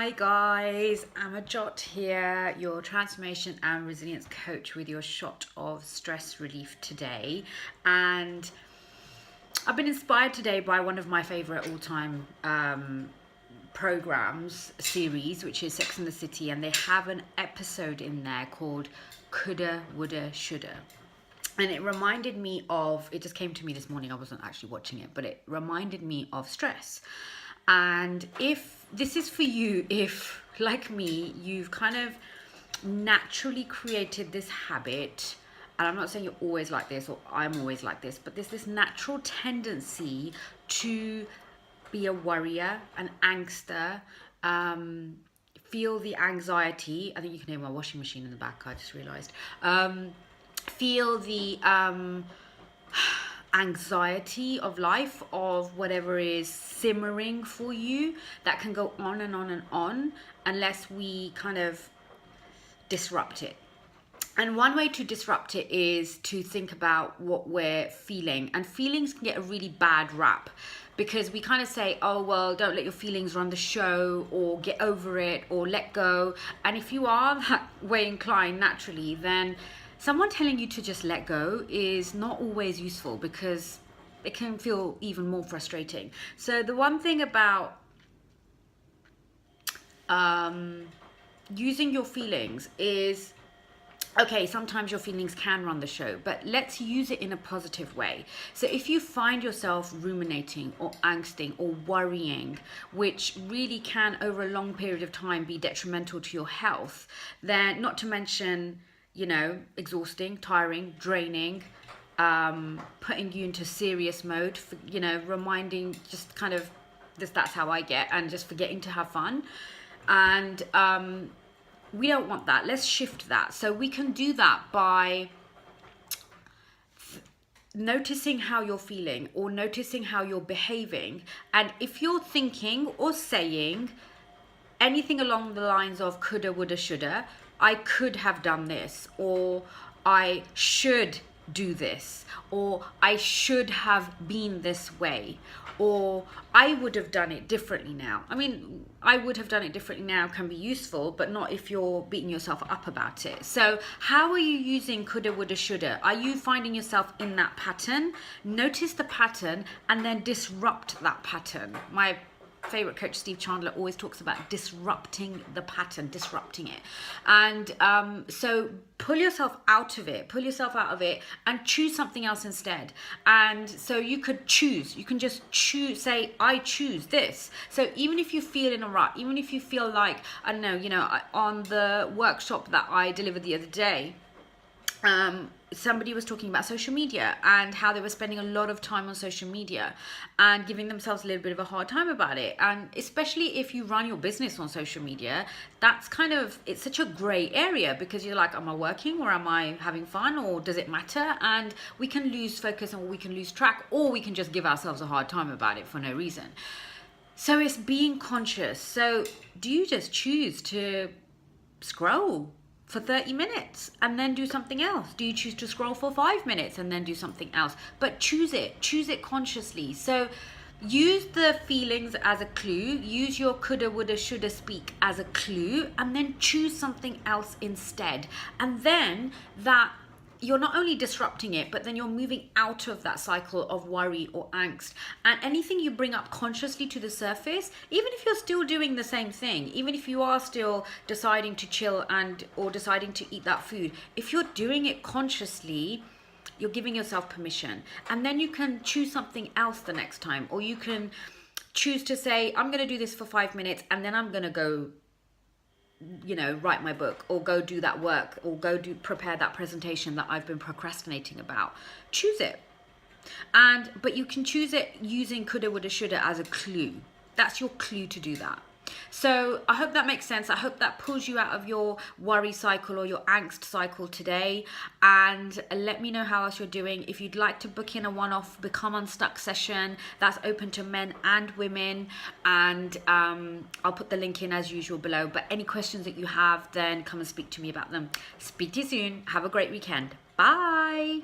Hi guys, Amajot here, your transformation and resilience coach with your shot of stress relief today. And I've been inspired today by one of my favorite all-time programs series, which is Sex and the City, and they have an episode in there called Coulda Woulda Shoulda. And it reminded me of, it just came to me this morning, I wasn't actually watching it, but it reminded me of stress. And if this is for you, if like me, you've kind of naturally created this habit, and I'm not saying you're always like this or I'm always like this, but there's this natural tendency to be a worrier, an angster, feel the anxiety. I think you can hear my washing machine in the back, I just realized. Feel the anxiety of life, of whatever is simmering for you, that can go on and on and on unless we kind of disrupt it. And one way to disrupt it is to think about what we're feeling. And feelings can get a really bad rap because we kind of say, oh, well, don't let your feelings run the show, or get over it, or let go. And if you are that way inclined naturally, then someone telling you to just let go is not always useful because it can feel even more frustrating. So the one thing about using your feelings is, okay, sometimes your feelings can run the show, but let's use it in a positive way. So if you find yourself ruminating or angsting or worrying, which really can over a long period of time be detrimental to your health, then not to mention, you know, exhausting, tiring, draining, putting you into serious mode, for, you know, reminding, just kind of this, that's how I get, and just forgetting to have fun. And we don't want that. Let's shift that. So we can do that by noticing how you're feeling or noticing how you're behaving. And if you're thinking or saying anything along the lines of coulda, woulda, shoulda, I could have done this, or I should do this, or I should have been this way, or I would have done it differently now. I mean, I would have done it differently now can be useful, but not if you're beating yourself up about it. So how are you using coulda, woulda, shoulda? Are you finding yourself in that pattern? Notice the pattern and then disrupt that pattern. My favorite coach Steve Chandler always talks about disrupting the pattern, disrupting it. And so pull yourself out of it and choose something else instead. And so you could choose, you can just choose, say, I choose this. So even if you feel in a rut, even if you feel like, I don't know, you know, on the workshop that I delivered the other day, somebody was talking about social media and how they were spending a lot of time on social media and giving themselves a little bit of a hard time about it. And especially if you run your business on social media, that's kind of, it's such a gray area because you're like, am I working or am I having fun, or does it matter? And we can lose focus and we can lose track, or we can just give ourselves a hard time about it for no reason. So it's being conscious. So do you just choose to scroll for 30 minutes and then do something else? Do you choose to scroll for 5 minutes and then do something else? But choose it consciously. So use the feelings as a clue, use your coulda, woulda, shoulda speak as a clue, and then choose something else instead. And then that, you're not only disrupting it, but then you're moving out of that cycle of worry or angst. And anything you bring up consciously to the surface, even if you're still doing the same thing, even if you are still deciding to chill and or deciding to eat that food, if you're doing it consciously, you're giving yourself permission. And then you can choose something else the next time, or you can choose to say, I'm going to do this for 5 minutes and then I'm going to go, you know, write my book, or go do that work, or prepare that presentation that I've been procrastinating about. Choose it. But you can choose it using coulda, woulda, shoulda as a clue. That's your clue to do that. So I hope that makes sense. I hope that pulls you out of your worry cycle or your angst cycle today. And let me know how else you're doing. If you'd like to book in a one-off Become Unstuck session, that's open to men and women. And I'll put the link in as usual below. But any questions that you have, then come and speak to me about them. Speak to you soon. Have a great weekend. Bye.